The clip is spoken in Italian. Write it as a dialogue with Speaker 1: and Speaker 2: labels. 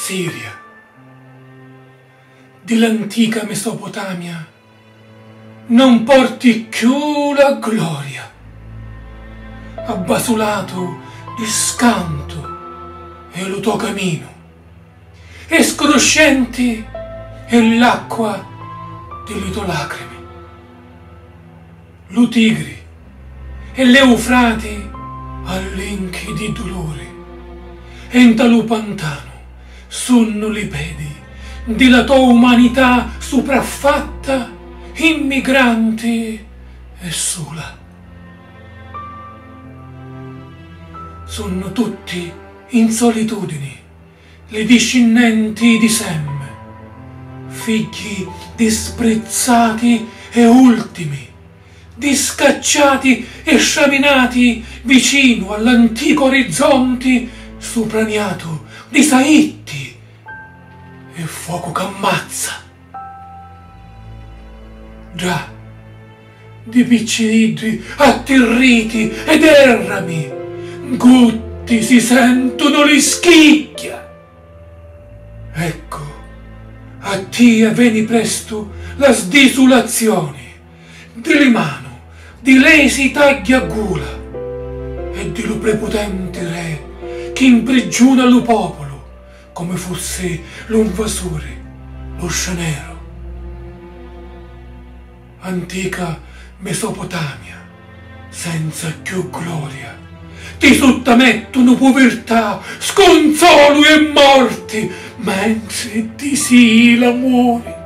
Speaker 1: Siria, dell'antica Mesopotamia, non porti più la gloria, abbasolato di scanto è il tuo cammino, e scroscenti è l'acqua delle tue lacrime. Lo Tigri e l'Eufrate all'inchi di dolore, e in tale pantano sono le pedi della tua umanità sopraffatta, immigranti e sola. Sono tutti in solitudine le discendenti di Sem, figli disprezzati e ultimi, discacciati e sciaminati vicino all'antico orizzonte sopraniato di saitti e fuoco che ammazza. Già, di picciriddi atterriti ed errami, gutti si sentono le schicchia. Ecco, a te veni presto la sdesolazione delle mani di lei si taglia a gola, e di lo prepotente re che imprigiona lo popolo come fosse lo invasore, lo scenero. Antica Mesopotamia, senza più gloria, ti sottomettono povertà, sconsolo e morti, mentre ti sì l'amore.